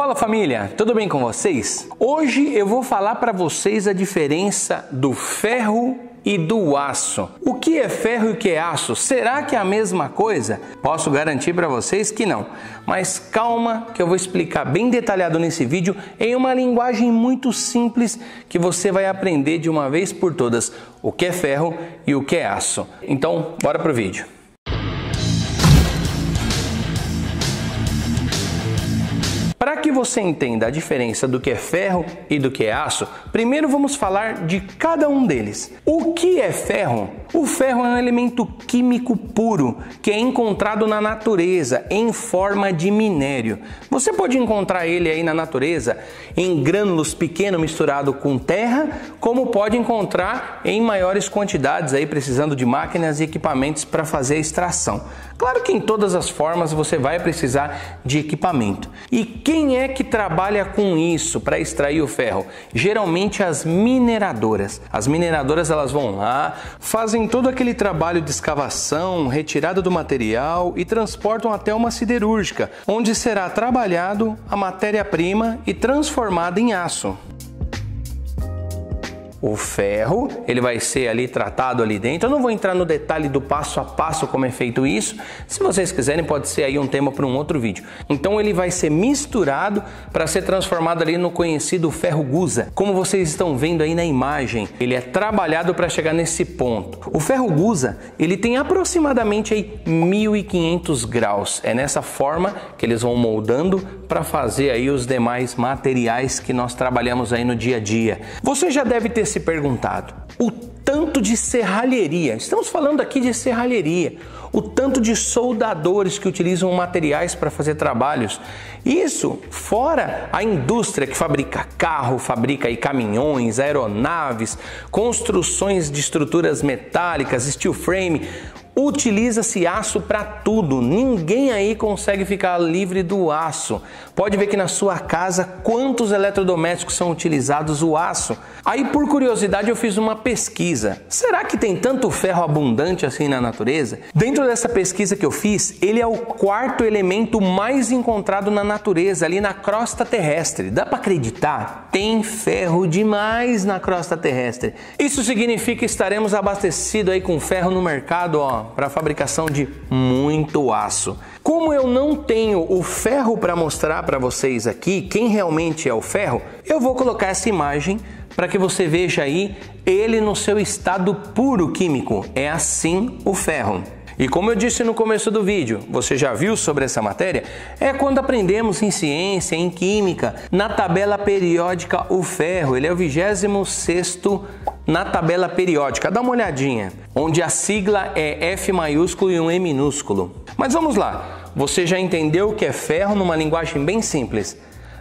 Fala família, tudo bem com vocês? Hoje eu vou falar para vocês a diferença do ferro e do aço. O que é ferro e o que é aço? Será que é a mesma coisa? Posso garantir para vocês que não. Mas calma que eu vou explicar bem detalhado nesse vídeo em uma linguagem muito simples que você vai aprender de uma vez por todas o que é ferro e o que é aço. Então, bora pro vídeo. Para que você entenda a diferença do que é ferro e do que é aço, primeiro vamos falar de cada um deles. O que é ferro? O ferro é um elemento químico puro que é encontrado na natureza em forma de minério. Você pode encontrar ele aí na natureza em grânulos pequenos misturado com terra, como pode encontrar em maiores quantidades aí precisando de máquinas e equipamentos para fazer a extração. Claro que em todas as formas você vai precisar de equipamento. E quem é que trabalha com isso para extrair o ferro? Geralmente as mineradoras. As mineradoras elas vão lá, fazem todo aquele trabalho de escavação, retirada do material e transportam até uma siderúrgica, onde será trabalhado a matéria-prima e transformada em aço. O ferro, ele vai ser ali tratado ali dentro. Eu não vou entrar no detalhe do passo a passo como é feito isso. Se vocês quiserem, pode ser aí um tema para um outro vídeo. Então ele vai ser misturado para ser transformado ali no conhecido ferro gusa. Como vocês estão vendo aí na imagem, ele é trabalhado para chegar nesse ponto. O ferro gusa, ele tem aproximadamente aí 1500 graus. É nessa forma que eles vão moldando para fazer aí os demais materiais que nós trabalhamos aí no dia a dia. Você já deve ter se perguntado o tanto de serralheria, estamos falando aqui de serralheria, o tanto de soldadores que utilizam materiais para fazer trabalhos, isso fora a indústria que fabrica carro, fabrica aí caminhões, aeronaves, construções de estruturas metálicas, steel frame. Utiliza-se aço para tudo, ninguém aí consegue ficar livre do aço. Pode ver que na sua casa quantos eletrodomésticos são utilizados o aço. Aí por curiosidade eu fiz uma pesquisa. Será que tem tanto ferro abundante assim na natureza? Dentro dessa pesquisa que eu fiz, ele é o quarto elemento mais encontrado na natureza, ali na crosta terrestre. Dá para acreditar? Tem ferro demais na crosta terrestre. Isso significa que estaremos abastecidos aí com ferro no mercado, ó, para a fabricação de muito aço. Como eu não tenho o ferro para mostrar para vocês aqui quem realmente é o ferro, eu vou colocar essa imagem para que você veja aí ele no seu estado puro químico. É assim o ferro. E como eu disse no começo do vídeo, você já viu sobre essa matéria? É quando aprendemos em ciência, em química, na tabela periódica o ferro, ele é o 26º na tabela periódica. Dá uma olhadinha, onde a sigla é F maiúsculo e um E minúsculo. Mas vamos lá, você já entendeu o que é ferro numa linguagem bem simples.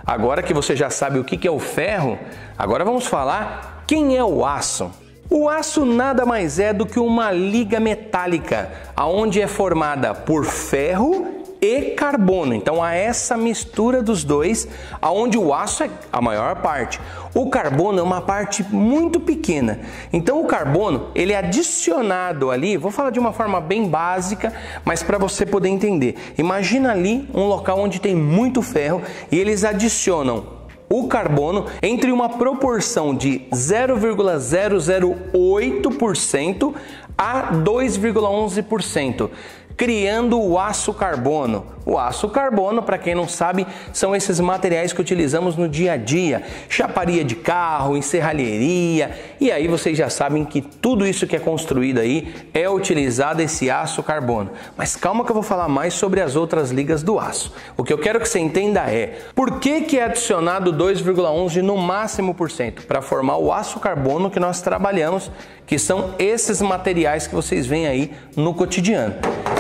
Agora que você já sabe o que é o ferro, agora vamos falar quem é o aço. O aço nada mais é do que uma liga metálica, aonde é formada por ferro e carbono. Então há essa mistura dos dois, aonde o aço é a maior parte. O carbono é uma parte muito pequena. Então o carbono, ele é adicionado ali, vou falar de uma forma bem básica, mas para você poder entender. Imagina ali um local onde tem muito ferro e eles adicionam o carbono entre uma proporção de 0,008% a 2,11%, criando o aço carbono. O aço carbono, para quem não sabe, são esses materiais que utilizamos no dia a dia, chaparia de carro, em serralheria, e aí vocês já sabem que tudo isso que é construído aí é utilizado esse aço carbono. Mas calma que eu vou falar mais sobre as outras ligas do aço. O que eu quero que você entenda é, por que é adicionado 2,11 no máximo por cento? Para formar o aço carbono que nós trabalhamos, que são esses materiais que vocês veem aí no cotidiano.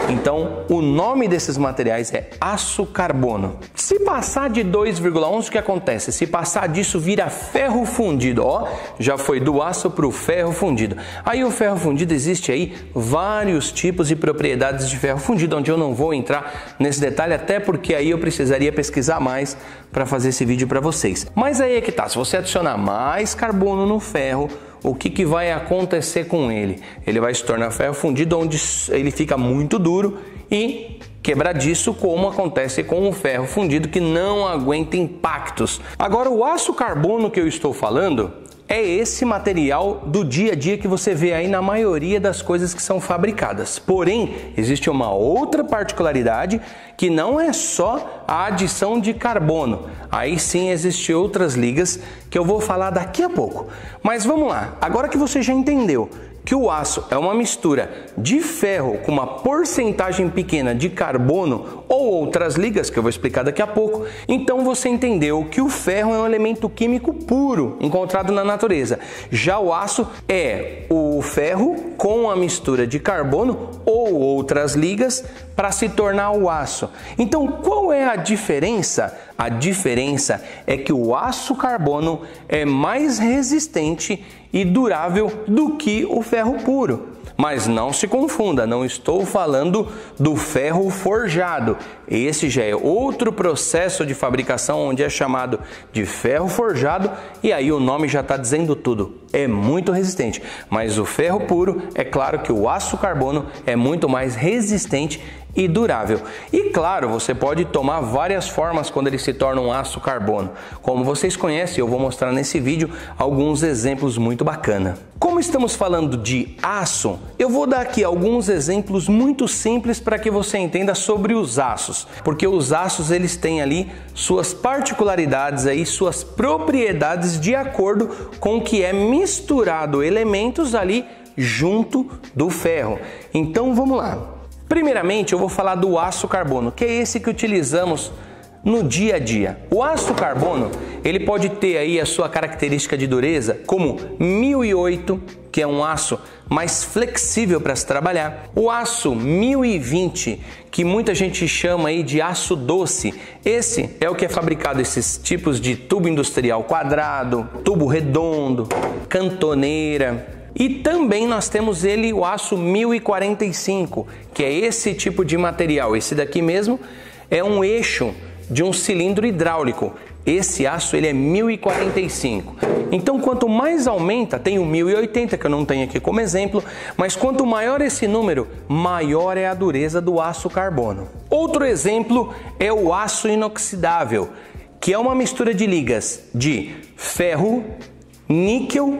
Então, o nome desses materiais é aço carbono. Se passar de 2,11, o que acontece? Se passar disso, vira ferro fundido. Ó, já foi do aço para o ferro fundido. Aí o ferro fundido, existe aí vários tipos e propriedades de ferro fundido, onde eu não vou entrar nesse detalhe, até porque aí eu precisaria pesquisar mais para fazer esse vídeo para vocês. Mas aí é que tá, se você adicionar mais carbono no ferro, o que vai acontecer com ele? Ele vai se tornar ferro fundido, onde ele fica muito duro e quebradiço, como acontece com o ferro fundido, que não aguenta impactos. Agora, o aço carbono que eu estou falando é esse material do dia a dia que você vê aí na maioria das coisas que são fabricadas. Porém, existe uma outra particularidade que não é só a adição de carbono. Aí sim existem outras ligas que eu vou falar daqui a pouco. Mas vamos lá, agora que você já entendeu que o aço é uma mistura de ferro com uma porcentagem pequena de carbono ou outras ligas, que eu vou explicar daqui a pouco, então você entendeu que o ferro é um elemento químico puro encontrado na natureza. Já o aço é o ferro com a mistura de carbono ou outras ligas para se tornar o aço. Então, qual é a diferença? A diferença é que o aço carbono é mais resistente e durável do que o ferro puro. Mas não se confunda, não estou falando do ferro forjado. Esse já é outro processo de fabricação onde é chamado de ferro forjado e aí o nome já está dizendo tudo. É muito resistente, mas o ferro puro, é claro que o aço carbono é muito mais resistente e durável. E claro, você pode tomar várias formas quando ele se torna um aço carbono. Como vocês conhecem, eu vou mostrar nesse vídeo alguns exemplos muito bacanas. Como estamos falando de aço, eu vou dar aqui alguns exemplos muito simples para que você entenda sobre os aços, porque os aços eles têm ali suas particularidades aí, suas propriedades de acordo com o que é misturado elementos ali junto do ferro. Então vamos lá. Primeiramente, eu vou falar do aço carbono, que é esse que utilizamos no dia a dia. O aço carbono, ele pode ter aí a sua característica de dureza como 1008, que é um aço mais flexível para se trabalhar. O aço 1020, que muita gente chama aí de aço doce. Esse é o que é fabricado esses tipos de tubo industrial quadrado, tubo redondo, cantoneira. E também nós temos ele, o aço 1045, que é esse tipo de material. Esse daqui mesmo é um eixo de um cilindro hidráulico. Esse aço ele é 1045. Então quanto mais aumenta, tem o 1080 que eu não tenho aqui como exemplo, mas quanto maior esse número, maior é a dureza do aço carbono. Outro exemplo é o aço inoxidável, que é uma mistura de ligas de ferro, níquel,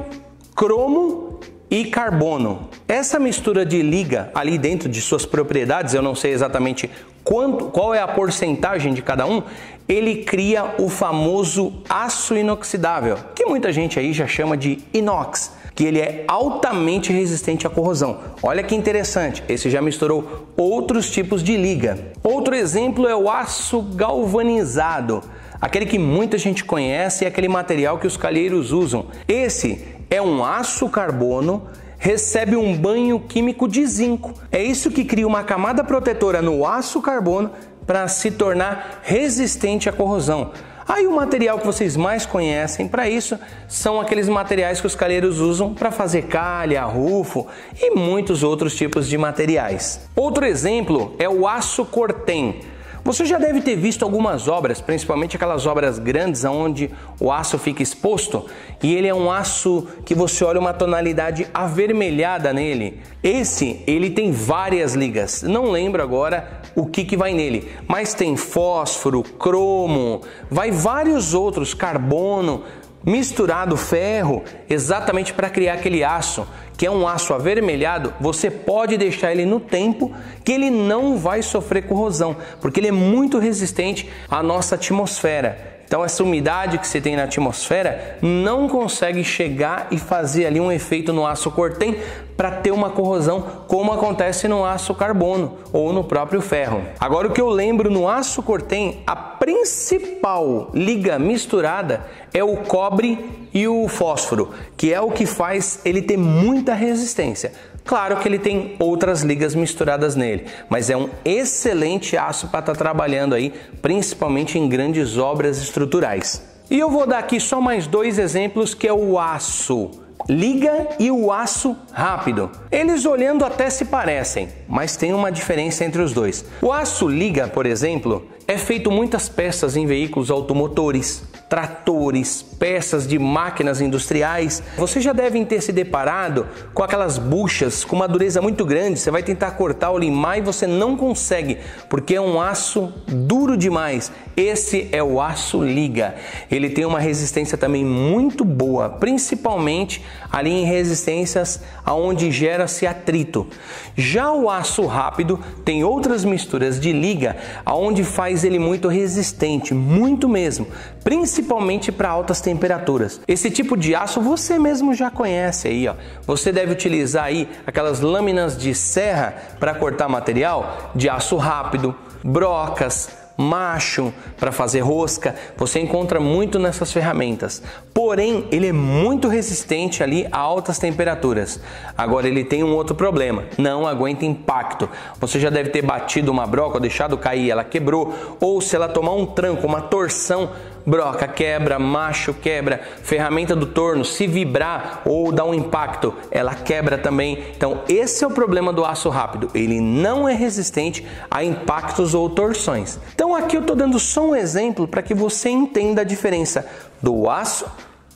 cromo e carbono. Essa mistura de liga ali dentro de suas propriedades, eu não sei exatamente qual é a porcentagem de cada um, ele cria o famoso aço inoxidável, que muita gente aí já chama de inox, que ele é altamente resistente à corrosão. Olha que interessante, esse já misturou outros tipos de liga. Outro exemplo é o aço galvanizado, aquele que muita gente conhece, é aquele material que os calheiros usam. Esse é um aço carbono, recebe um banho químico de zinco. É isso que cria uma camada protetora no aço carbono para se tornar resistente à corrosão. Aí o material que vocês mais conhecem para isso são aqueles materiais que os calheiros usam para fazer calha, rufo e muitos outros tipos de materiais. Outro exemplo é o aço cortem. Você já deve ter visto algumas obras, principalmente aquelas obras grandes onde o aço fica exposto e ele é um aço que você olha uma tonalidade avermelhada nele. Ele tem várias ligas, não lembro agora o que vai nele, mas tem fósforo, cromo, vai vários outros, carbono, misturado ferro, exatamente para criar aquele aço, que é um aço avermelhado. Você pode deixar ele no tempo que ele não vai sofrer corrosão, porque ele é muito resistente à nossa atmosfera. Então essa umidade que você tem na atmosfera não consegue chegar e fazer ali um efeito no aço cortem para ter uma corrosão como acontece no aço carbono ou no próprio ferro. Agora o que eu lembro no aço cortem, a principal liga misturada é o cobre e o fósforo, que é o que faz ele ter muita resistência. Claro que ele tem outras ligas misturadas nele, mas é um excelente aço para estar trabalhando aí, principalmente em grandes obras estruturais. E eu vou dar aqui só mais dois exemplos, que é o aço liga e o aço rápido. Eles olhando até se parecem, mas tem uma diferença entre os dois. O aço liga, por exemplo, é feito muitas peças em veículos automotores. tratores, peças de máquinas industriais. Vocês já devem ter se deparado com aquelas buchas com uma dureza muito grande. Você vai tentar cortar ou limar e você não consegue, porque é um aço duro demais. Esse é o aço liga. Ele tem uma resistência também muito boa, principalmente ali em resistências onde gera-se atrito. Já o aço rápido tem outras misturas de liga onde faz ele muito resistente, muito mesmo, principalmente para altas temperaturas. Esse tipo de aço você mesmo já conhece aí, ó. Você deve utilizar aí aquelas lâminas de serra para cortar material de aço rápido, brocas, macho para fazer rosca. Você encontra muito nessas ferramentas, porém ele é muito resistente ali a altas temperaturas. Agora ele tem um outro problema, não aguenta impacto. Você já deve ter batido uma broca ou deixado cair, ela quebrou, ou se ela tomar um tranco, uma torção, broca quebra, macho quebra, ferramenta do torno, se vibrar ou dar um impacto, ela quebra também. Então esse é o problema do aço rápido, ele não é resistente a impactos ou torções. Então aqui eu estou dando só um exemplo para que você entenda a diferença do aço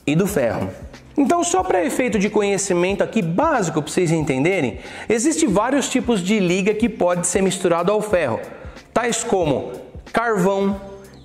e do ferro. Então, só para efeito de conhecimento aqui básico para vocês entenderem, existem vários tipos de liga que pode ser misturado ao ferro, tais como carvão,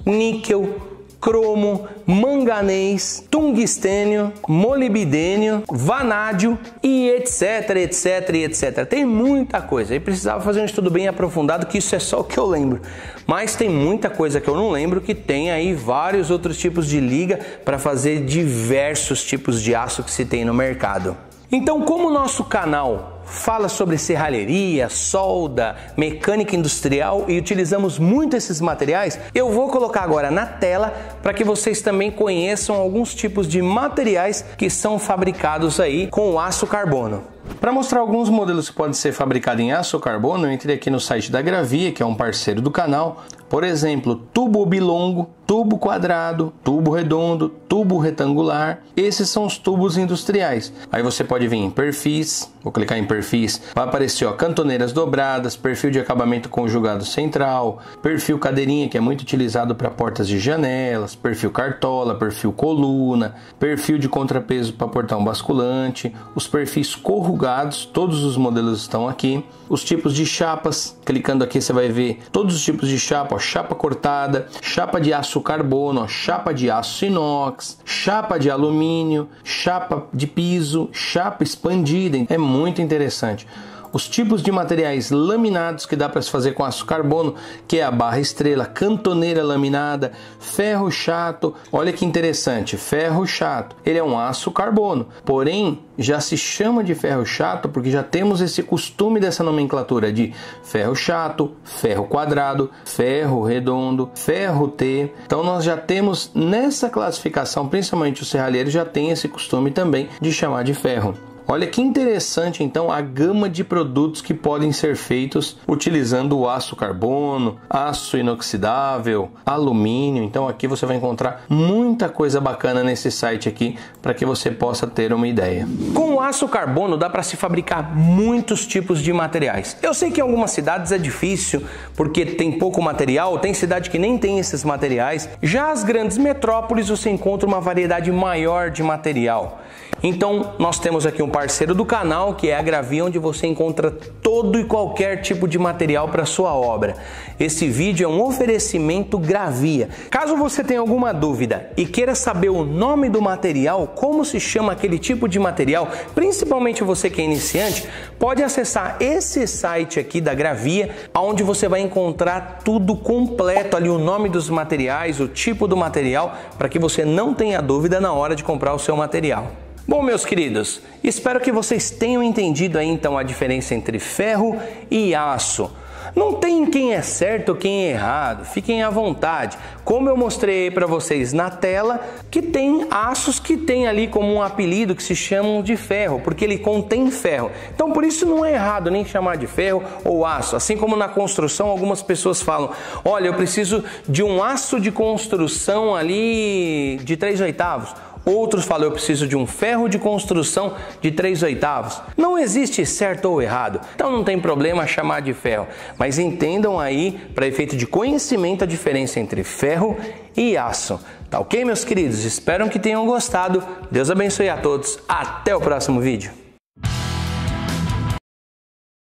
níquel, cromo, manganês, tungstênio, molibdênio, vanádio e etc, etc e etc. Tem muita coisa. Eu precisava fazer um estudo bem aprofundado, que isso é só o que eu lembro. Mas tem muita coisa que eu não lembro, que tem aí vários outros tipos de liga para fazer diversos tipos de aço que se tem no mercado. Então, como o nosso canal fala sobre serralheria, solda, mecânica industrial e utilizamos muito esses materiais, eu vou colocar agora na tela para que vocês também conheçam alguns tipos de materiais que são fabricados aí com aço carbono. Para mostrar alguns modelos que podem ser fabricados em aço carbono, eu entrei aqui no site da Gravia, que é um parceiro do canal. Por exemplo, tubo oblongo, tubo quadrado, tubo redondo, tubo retangular. Esses são os tubos industriais. Aí você pode vir em perfis, vou clicar em perfis, vai aparecer ó, cantoneiras dobradas, perfil de acabamento conjugado central, perfil cadeirinha, que é muito utilizado para portas de janelas, perfil cartola, perfil coluna, perfil de contrapeso para portão basculante, os perfis corrugados, todos os modelos estão aqui, os tipos de chapas, clicando aqui você vai ver todos os tipos de chapa, ó, chapa cortada, chapa de aço carbono, ó, chapa de aço inox, chapa de alumínio, chapa de piso, chapa expandida, é muito interessante. Os tipos de materiais laminados que dá para se fazer com aço carbono, que é a barra estrela, cantoneira laminada, ferro chato. Olha que interessante, ferro chato, ele é um aço carbono, porém já se chama de ferro chato porque já temos esse costume dessa nomenclatura de ferro chato, ferro quadrado, ferro redondo, ferro T. Então nós já temos nessa classificação, principalmente os serralheiros já tem esse costume também de chamar de ferro. Olha que interessante então a gama de produtos que podem ser feitos utilizando o aço carbono, aço inoxidável, alumínio. Então aqui você vai encontrar muita coisa bacana nesse site aqui para que você possa ter uma ideia. Com o aço carbono dá para se fabricar muitos tipos de materiais. Eu sei que em algumas cidades é difícil porque tem pouco material, tem cidade que nem tem esses materiais. Já as grandes metrópoles você encontra uma variedade maior de material. Então nós temos aqui um parceiro do canal que é a Gravia, onde você encontra todo e qualquer tipo de material para sua obra. Esse vídeo é um oferecimento Gravia. Caso você tenha alguma dúvida e queira saber o nome do material, como se chama aquele tipo de material, principalmente você que é iniciante, pode acessar esse site aqui da Gravia, onde você vai encontrar tudo completo ali, o nome dos materiais, o tipo do material, para que você não tenha dúvida na hora de comprar o seu material. Bom, meus queridos, espero que vocês tenham entendido aí então a diferença entre ferro e aço. Não tem quem é certo ou quem é errado, fiquem à vontade. Como eu mostrei para vocês na tela, que tem aços que tem ali como um apelido que se chamam de ferro, porque ele contém ferro. Então por isso não é errado nem chamar de ferro ou aço. Assim como na construção algumas pessoas falam, olha, eu preciso de um aço de construção ali de 3/8. Outros falam, eu preciso de um ferro de construção de 3/8. Não existe certo ou errado, então não tem problema chamar de ferro. Mas entendam aí, para efeito de conhecimento, a diferença entre ferro e aço. Tá ok, meus queridos? Espero que tenham gostado. Deus abençoe a todos. Até o próximo vídeo.